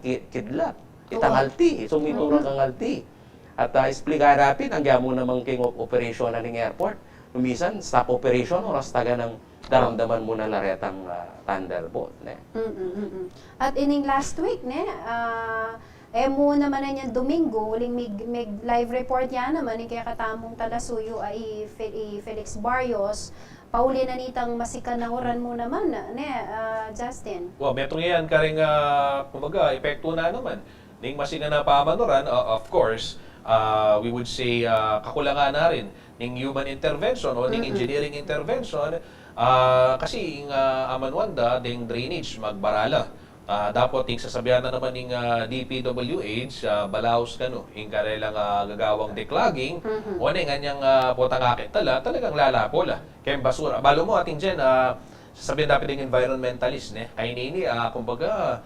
kidlat itang alti sumiturang kang alti. At explica natin, ang gamo namang king operation na ng airport. Numisan, stop operation, oras taga ng daramdaman mo na laretang thunderbolt. At ining last week, mo naman na niya Domingo, uling may live report yan naman, kaya katamong talasuyo ay Felix Barrios, pauli na nitang masikan na oran mo naman, Justin. Well, metong yan karing, kumbaga, epekto na naman. Ning masikan na pamanoran, of course, we would say kakulangan na rin ng human intervention o ng engineering intervention kasi amanwanda ding drainage magbarala. Dapat ting sasabihan na naman ng DPWH balaos kano yung kanilang gagawang declogging o ning anyang potangakit talagang lalapo la kaya basura balo mo ating dyan sasabihan dapat ng environmentalist kaya nini kumbaga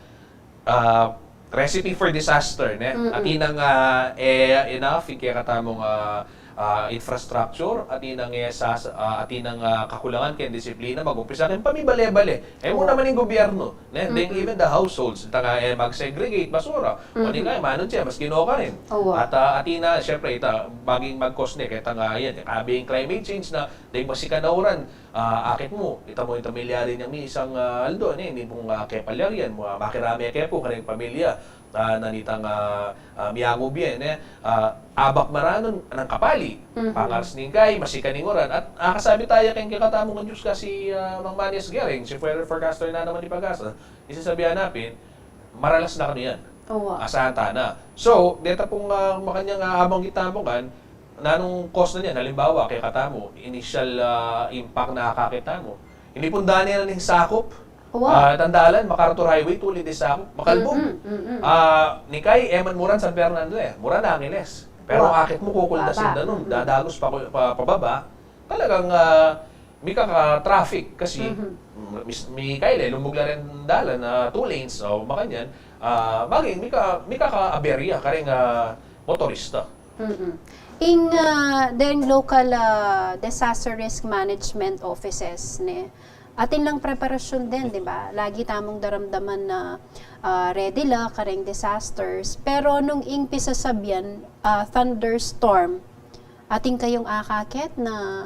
recipe for disaster ne atinang enough kaya katamong infrastructure atinang atinang kakulangan ken disiplina magumpisa ken pamibale-bale mo naman yung gobyerno ne then even the households tanga mag-segregate basura oni nga manon siya mas kinoka rin at atina syempre ita baging mag-cause ne kaya tanga yan abing climate change na dahil masikanauran akit mo ita mo yung pamilya rin yung isang aldo hindi mong kepalyan mo makirami kepo kanang pamilya nanitang miyango bien abak maranon ng kapali pangars ning kay masikaningoran at kasabi tayo kay katamong ng Diyos kasi Mang Manias Gering si weather forecaster na naman ni Pagasa isasabihan natin maralas na kaniyan asahan ta na so deta pong makanyang habang kitamo kan nanong cost na niyan halimbawa kay katamo initial impact na kakita mo hindi pong dani na ning sakop Tandalan, MacArthur Highway, tulid sa Makalbog. Nikay, Eman Muran, San Fernando Muran Angeles. Pero akit mo kukuldasin na nun, dadagos pababa, talagang may kaka-traffic kasi may kaile, lumugla rin dalan na 2 lanes o makanyan, maging may kaka-aberya karing motorista. In then local disaster risk management offices ne atin lang preparasyon din, di ba? Lagi tamong daramdaman na ready la kareng disasters. Pero nung ingpisa sabyan, thunderstorm, ating kayong akakit na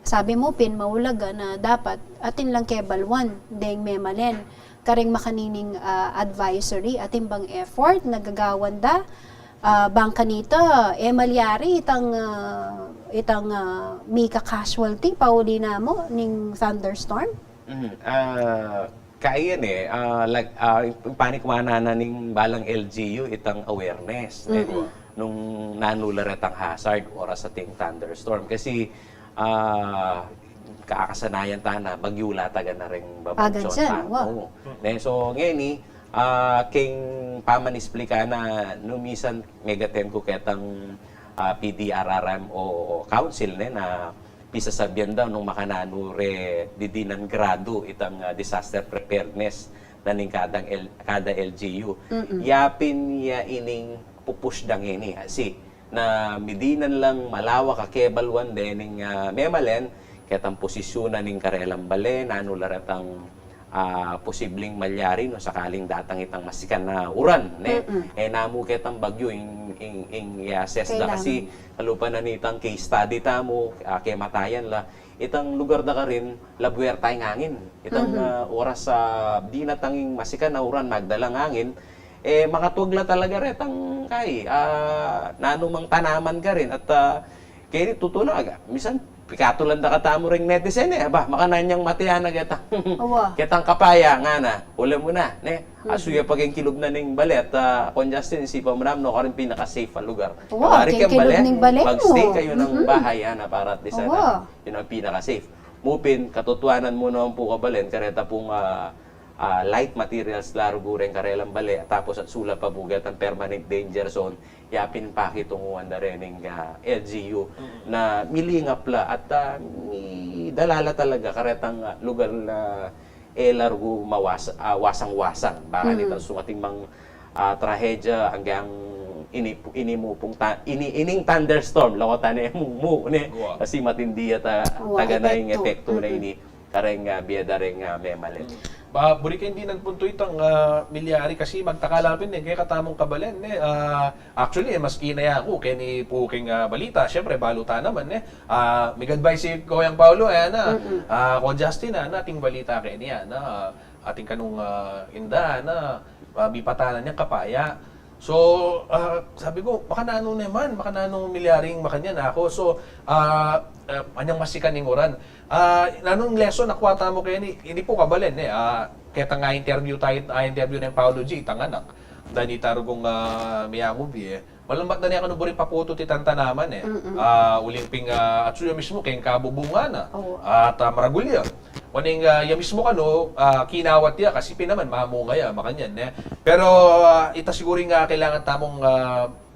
sabi mo pinmaulaga na dapat atin lang kebalwan, deng memalen. Kareng makanining advisory, atin bang effort, nagagawan da, bangka nito, malyari itang mika casualty pauli na mo ning thunderstorm? Kaya like panik mana na ning balang LGU itang awareness nung nanularet ang hazard oras sa ting thunderstorm kasi kakasanayan ta na bagyula taga na ring babagson ta. So ngayon king pamanisplika na numisan megaten ko ketang PDRRM o council na pisasabyan daw nung makanano re didinan grado itang disaster preparedness na ning kada LGU. Yapin ya ining pupush dang ini na midinan lang malawa ka kebalwan dening memalen ketang posisyonan ning karelang bale nanularat ang posibleng malyari no sakaling datang itang masikan na uran namu ketang bagyo ing i-assess da kasi kalupa na nitang case study tamo kay matayan la itang lugar da ka rin labwer tayong hangin itang oras sa di na tanging masikan na uran magdalang hangin makatuwag la talaga retang kay nanumang tanaman ka rin at kaya tutulaga misan pikatulan da katamo ring netizen makananyang matiyanag ketang kapaya nga na uli mo na asuya paging kilub na ning balet kung Justin si pamram no karin pinaka-safe ang lugar magstay kayo ng bahay para at least yun ang pinaka-safe mupin katutuanan mo naman po kabalen kareta pong light materials laro gureng karelang bale tapos at sula pabugat ang permanent danger zone yapin pakitunguan na rin ng LGU na milingap la at dalala talaga karetang lugar na largo wasang-wasang baka nito sumating mang trahedya hanggang ining thunderstorm lakotan mo kasi matindi at taga na yung epekto na ini kareng biyada ring memalit. Burikin din ang punto itang milyari kasi magtakalapin din kaya katamong kabalen actually mas kinaya ako kaya ni puking balita syempre baluta naman may advice si Koyang Paulo kung Justin nating balita kaya niya ating kanong inda na bipatanan niya kapaya so sabi ko makanano milyaring makanya na ako so anyang masikaning oran nanong lesson nakuha mo kaya hindi po kabalen kaya nga interview ng Paulo G tanganak dani tarugong miyagubi malambat na niya kanuburi paputo ti tantanaman ulimping at suyo mismo kayong kabubunga na at maragulya waning ya mismo kinawat ya kasi pinaman mamungaya makanyan pero ita siguro nga kailangan tamong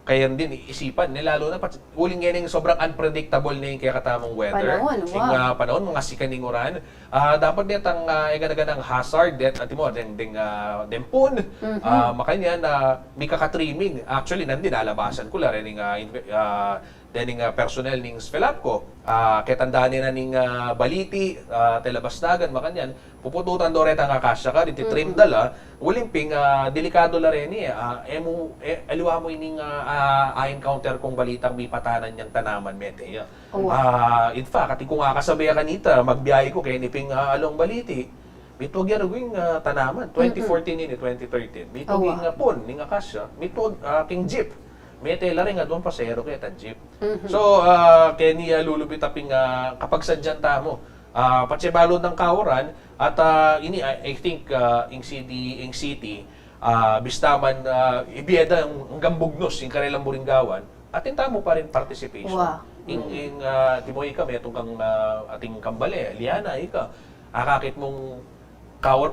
kaya din iisipan lalo na uling yan yung sobrang unpredictable na yung kaya katamang weather. Panahon, Yung panahon, mga sikaning uran. Dapat net ang ng hazard det anti mo dempon. Makanya na may kaka-trimming. Actually nandin nalabasan ko la rin dening personnel ning Svelapco, kaya tandaan na ning baliti, telabasdagan, makanyan, pupututan do reta nga kasya ka, diti trim dala, ulimping, delikado la rin aliwa mo ining encounter kong balitang may patanan niyang tanaman, mete. In fact, ati kung kakasabay kanita, magbiyahe ko kaya niping along baliti, mitog yan agwing tanaman, 2014 ini, 2013, mitog yung pon, ning akasya, mitog king jeep, may tela rin nga doon pasero kaya tan jeep. So, kaya niya lulubit aping kapag sadyan tamo, patsebalo ng kawaran, at ini, I think, ing city, bistaman, ibieda ang gambugnos, yung kanilang muringgawan, at tamo pa rin participation. Wow. Timoy ka, may itong kang ating kambale, Liana, ika, akakit mong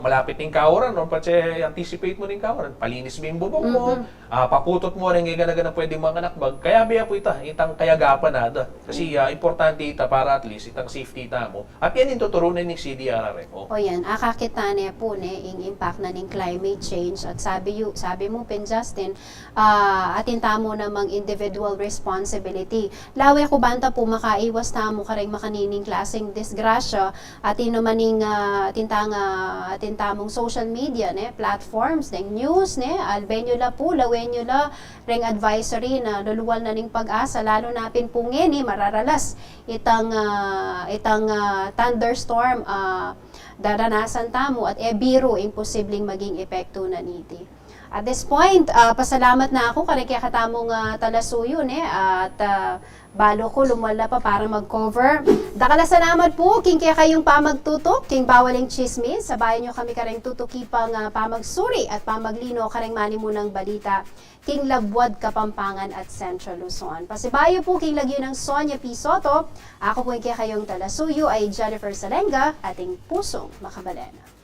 malapit ng kawaran, no? Patse anticipate mo ng kawaran, palinis mo yung bubong mo, paputot mo rin yung na pwede mga nakbag. Kaya biya po itang kayagapan na kasi importante ita para at least itang safety ita mo. At yan yung tuturunan ng CDRRMO. O yan, akakita niya po yung impact na ng climate change at sabi mo, Pen Justin, atinta mo namang individual responsibility. Lawe ko banta po makaiwas tamo ka rin makanining klaseng disgrasya at inumaning atintamong social media platforms, news, albenyo la po, lawenyo la, ring advisory na luluwal na ning pag-asa, lalo napin po mararalas itang thunderstorm daranasan tamo at biro imposibleng maging epekto na niti. At this point, pasalamat na ako kaya katamong talasuyo at balo ko lumwala pa para mag-cover. Dakala salamat po king kaya kayong pamagtutok, king bawaling chismis, sabayan nyo kami kareng tutuki pang pamagsuri at pamaglino kareng manimunang balita king Labwad, Kapampangan at Central Luzon. Pasibayo po king lagyo ng Sonia P. Soto, ako po yung kaya kayong talasuyo ay Jennifer Salenga, ating pusong makabalena.